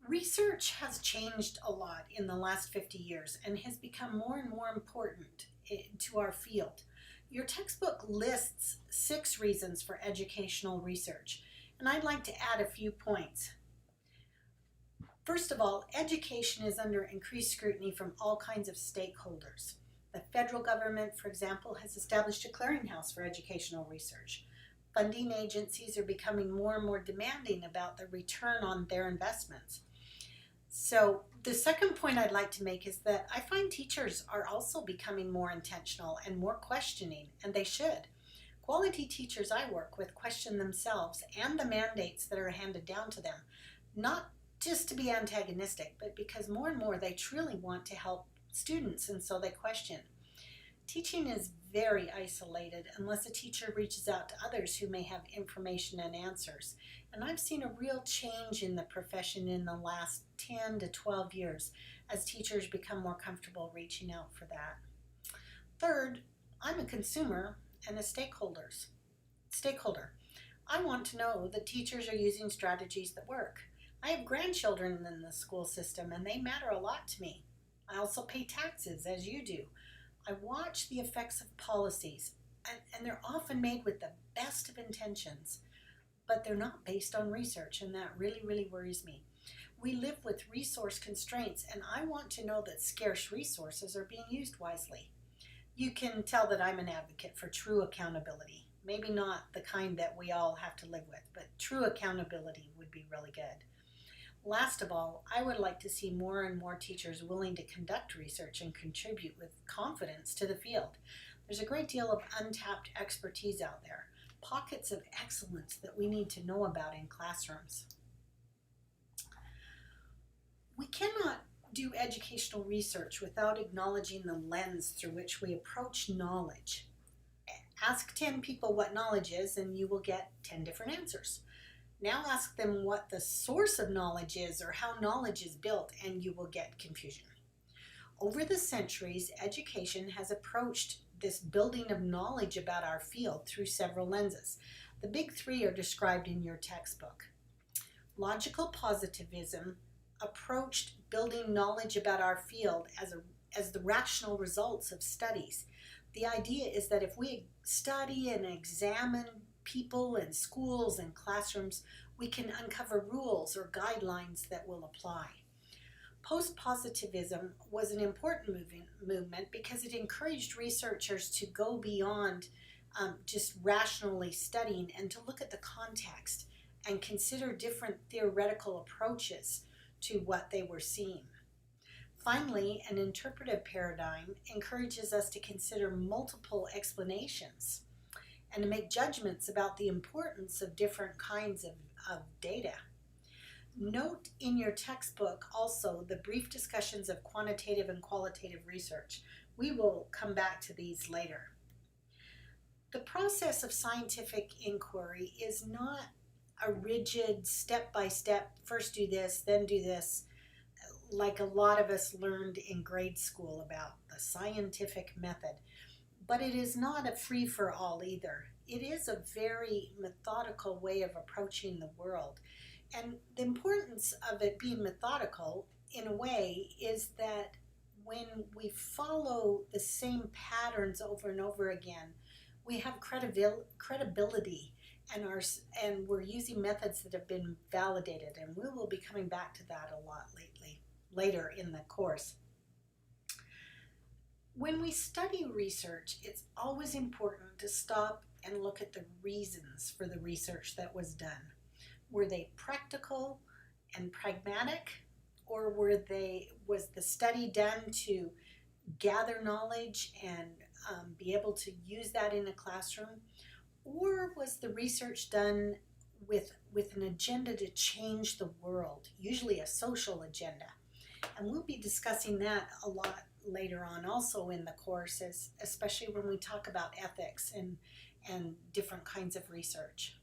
Research has changed a lot in the last 50 years and has become more and more important to our field. Your textbook lists 6 reasons for educational research, and I'd like to add a few points. First of all, education is under increased scrutiny from all kinds of stakeholders. The federal government, for example, has established a clearinghouse for educational research. Funding agencies are becoming more and more demanding about the return on their investments. So the second point I'd like to make is that I find teachers are also becoming more intentional and more questioning, and they should. Quality teachers I work with question themselves and the mandates that are handed down to them, not just to be antagonistic, but because more and more they truly want to help students, and so they question. Teaching is very isolated unless a teacher reaches out to others who may have information and answers. And I've seen a real change in the profession in the last 10 to 12 years as teachers become more comfortable reaching out for that. Third, I'm a consumer and a stakeholder. I want to know that teachers are using strategies that work. I have grandchildren in the school system and they matter a lot to me. I also pay taxes, as you do. I watch the effects of policies, and they're often made with the best of intentions, but they're not based on research, and that really, really worries me. We live with resource constraints, and I want to know that scarce resources are being used wisely. You can tell that I'm an advocate for true accountability. Maybe not the kind that we all have to live with, but true accountability would be really good. Last of all, I would like to see more and more teachers willing to conduct research and contribute with confidence to the field. There's a great deal of untapped expertise out there, pockets of excellence that we need to know about in classrooms. We cannot do educational research without acknowledging the lens through which we approach knowledge. Ask 10 people what knowledge is and you will get 10 different answers. Now ask them what the source of knowledge is or how knowledge is built, and you will get confusion. Over the centuries, education has approached this building of knowledge about our field through several lenses. The big 3 are described in your textbook. Logical positivism approached building knowledge about our field as the rational results of studies. The idea is that if we study and examine people and schools and classrooms, we can uncover rules or guidelines that will apply. Post-positivism was an important movement because it encouraged researchers to go beyond just rationally studying and to look at the context and consider different theoretical approaches to what they were seeing. Finally, an interpretive paradigm encourages us to consider multiple explanations and to make judgments about the importance of different kinds of data. Note in your textbook also the brief discussions of quantitative and qualitative research. We will come back to these later. The process of scientific inquiry is not a rigid step-by-step, first do this, then do this, like a lot of us learned in grade school about the scientific method. But it is not a free-for-all either. It is a very methodical way of approaching the world. And the importance of it being methodical, in a way, is that when we follow the same patterns over and over again, we have credibility, and we're using methods that have been validated, and we will be coming back to that a lot later in the course. When we study research, it's always important to stop and look at the reasons for the research that was done. Were they practical and pragmatic, or was the study done to gather knowledge and be able to use that in a classroom? Or was the research done with an agenda to change the world, usually a social agenda? And we'll be discussing that a lot later on also in the course, especially when we talk about ethics and different kinds of research.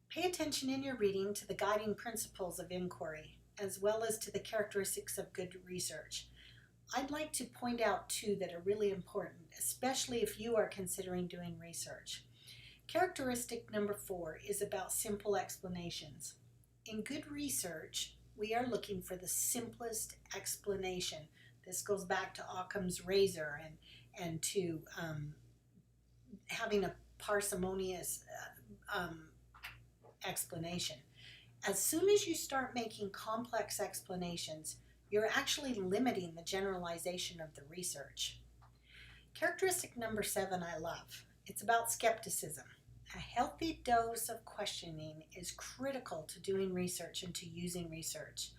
Pay attention in your reading to the guiding principles of inquiry, as well as to the characteristics of good research. I'd like to point out 2 that are really important, especially if you are considering doing research. Characteristic number 4 is about simple explanations. In good research, we are looking for the simplest explanation. This goes back to Occam's razor and to having a parsimonious explanation. As soon as you start making complex explanations, you're actually limiting the generalization of the research. Characteristic number 7 I love. It's about skepticism. A healthy dose of questioning is critical to doing research and to using research.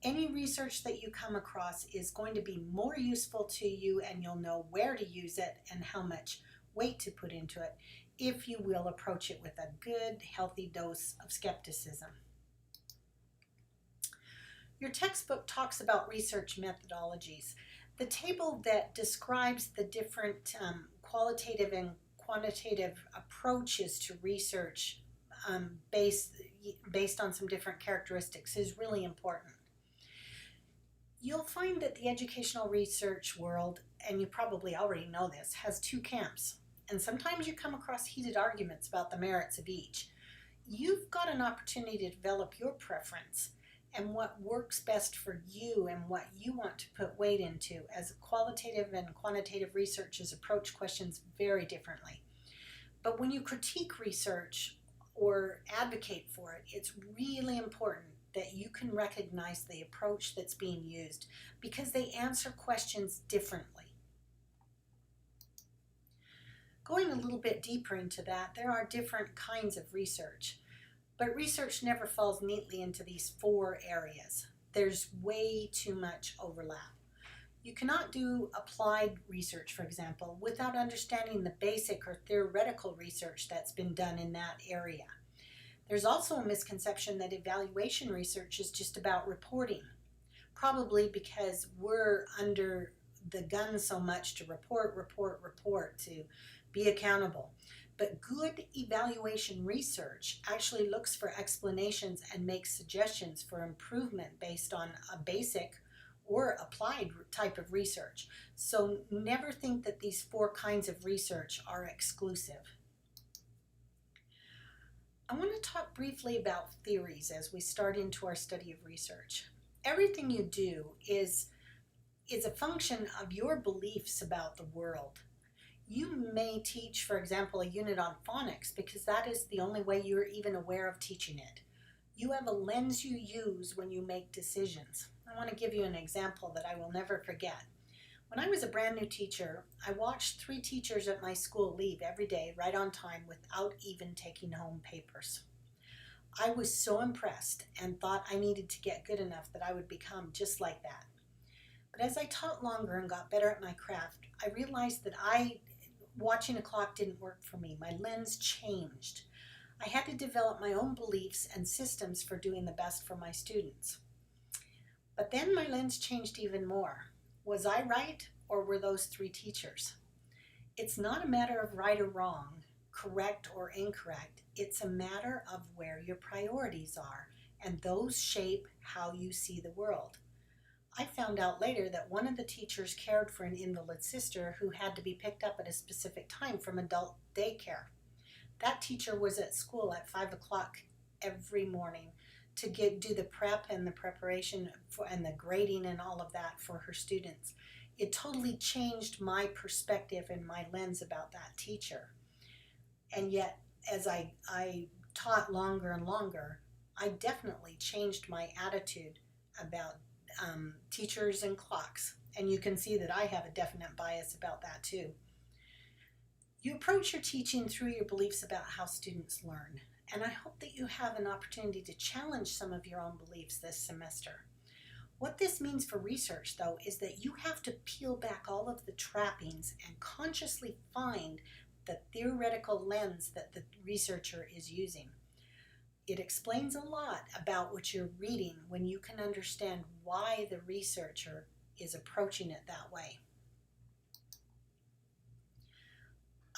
Any research that you come across is going to be more useful to you, and you'll know where to use it and how much weight to put into it if you will approach it with a good, healthy dose of skepticism. Your textbook talks about research methodologies. The table that describes the different qualitative and quantitative approaches to research based on some different characteristics is really important. You'll find that the educational research world, and you probably already know this, has two camps. And sometimes you come across heated arguments about the merits of each. You've got an opportunity to develop your preference and what works best for you and what you want to put weight into, as qualitative and quantitative researchers approach questions very differently. But when you critique research or advocate for it, it's really important that you can recognize the approach that's being used because they answer questions differently. Going a little bit deeper into that, there are different kinds of research, but research never falls neatly into these 4 areas. There's way too much overlap. You cannot do applied research, for example, without understanding the basic or theoretical research that's been done in that area. There's also a misconception that evaluation research is just about reporting, probably because we're under the gun so much to report, to be accountable. But good evaluation research actually looks for explanations and makes suggestions for improvement based on a basic or applied type of research. So never think that these 4 kinds of research are exclusive. I want to talk briefly about theories as we start into our study of research. Everything you do is a function of your beliefs about the world. You may teach, for example, a unit on phonics because that is the only way you're even aware of teaching it. You have a lens you use when you make decisions. I want to give you an example that I will never forget. When I was a brand new teacher, I watched 3 teachers at my school leave every day right on time without even taking home papers. I was so impressed and thought I needed to get good enough that I would become just like that. But as I taught longer and got better at my craft, I realized that watching a clock didn't work for me. My lens changed. I had to develop my own beliefs and systems for doing the best for my students. But then my lens changed even more. Was I right, or were those 3 teachers? It's not a matter of right or wrong, correct or incorrect. It's a matter of where your priorities are, and those shape how you see the world. I found out later that one of the teachers cared for an invalid sister who had to be picked up at a specific time from adult daycare. That teacher was at school at 5 o'clock every morning to do the prep and the preparation and the grading and all of that for her students. It totally changed my perspective and my lens about that teacher. And yet, as I taught longer and longer, I definitely changed my attitude about teachers and clocks. And you can see that I have a definite bias about that too. You approach your teaching through your beliefs about how students learn. And I hope that you have an opportunity to challenge some of your own beliefs this semester. What this means for research, though, is that you have to peel back all of the trappings and consciously find the theoretical lens that the researcher is using. It explains a lot about what you're reading when you can understand why the researcher is approaching it that way.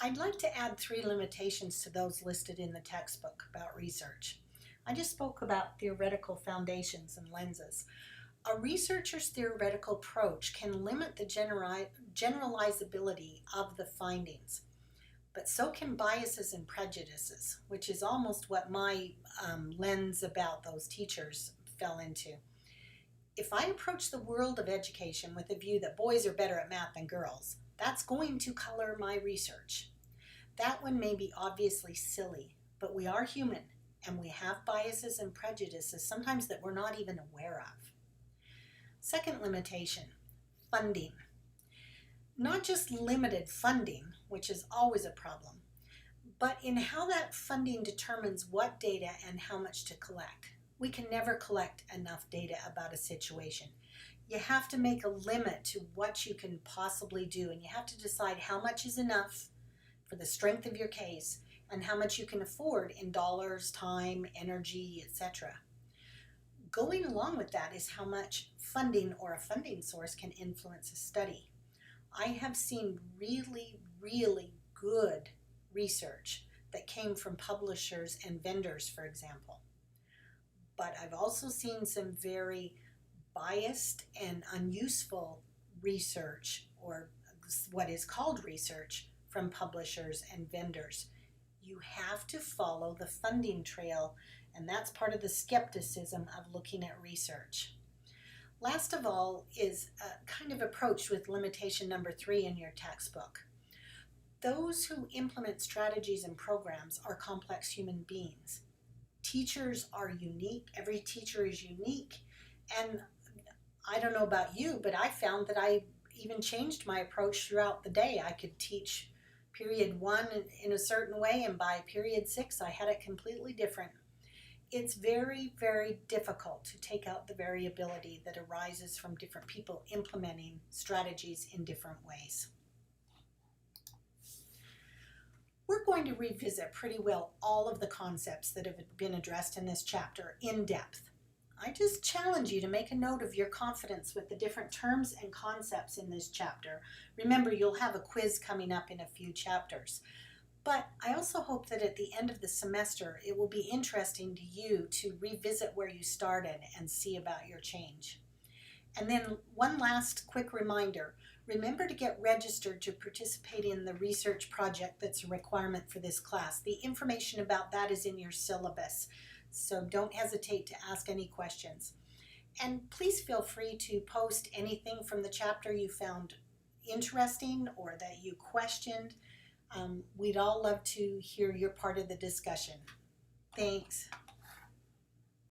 I'd like to add 3 limitations to those listed in the textbook about research. I just spoke about theoretical foundations and lenses. A researcher's theoretical approach can limit the generalizability of the findings. but so can biases and prejudices, which is almost what my lens about those teachers fell into. If I approach the world of education with a view that boys are better at math than girls, that's going to color my research. That one may be obviously silly, but we are human and we have biases and prejudices sometimes that we're not even aware of. Second limitation, funding. Not just limited funding, which is always a problem, but in how that funding determines what data and how much to collect. We can never collect enough data about a situation. You have to make a limit to what you can possibly do, and you have to decide how much is enough for the strength of your case and how much you can afford in dollars, time, energy, etc. Going along with that is how much funding or a funding source can influence a study. I have seen really, really good research that came from publishers and vendors, for example. But I've also seen some very biased and unuseful research, or what is called research, from publishers and vendors. You have to follow the funding trail, and that's part of the skepticism of looking at research. Last of all is a kind of approach with limitation number 3 in your textbook. Those who implement strategies and programs are complex human beings. Teachers are unique. Every teacher is unique. And I don't know about you, but I found that I even changed my approach throughout the day. I could teach period 1 in a certain way, and by period 6, I had it completely different. It's very, very difficult to take out the variability that arises from different people implementing strategies in different ways. We're going to revisit pretty well all of the concepts that have been addressed in this chapter in depth. I just challenge you to make a note of your confidence with the different terms and concepts in this chapter. Remember, you'll have a quiz coming up in a few chapters. But I also hope that at the end of the semester, it will be interesting to you to revisit where you started and see about your change. And then one last quick reminder. Remember to get registered to participate in the research project that's a requirement for this class. The information about that is in your syllabus, so don't hesitate to ask any questions. And please feel free to post anything from the chapter you found interesting or that you questioned. We'd all love to hear your part of the discussion. Thanks.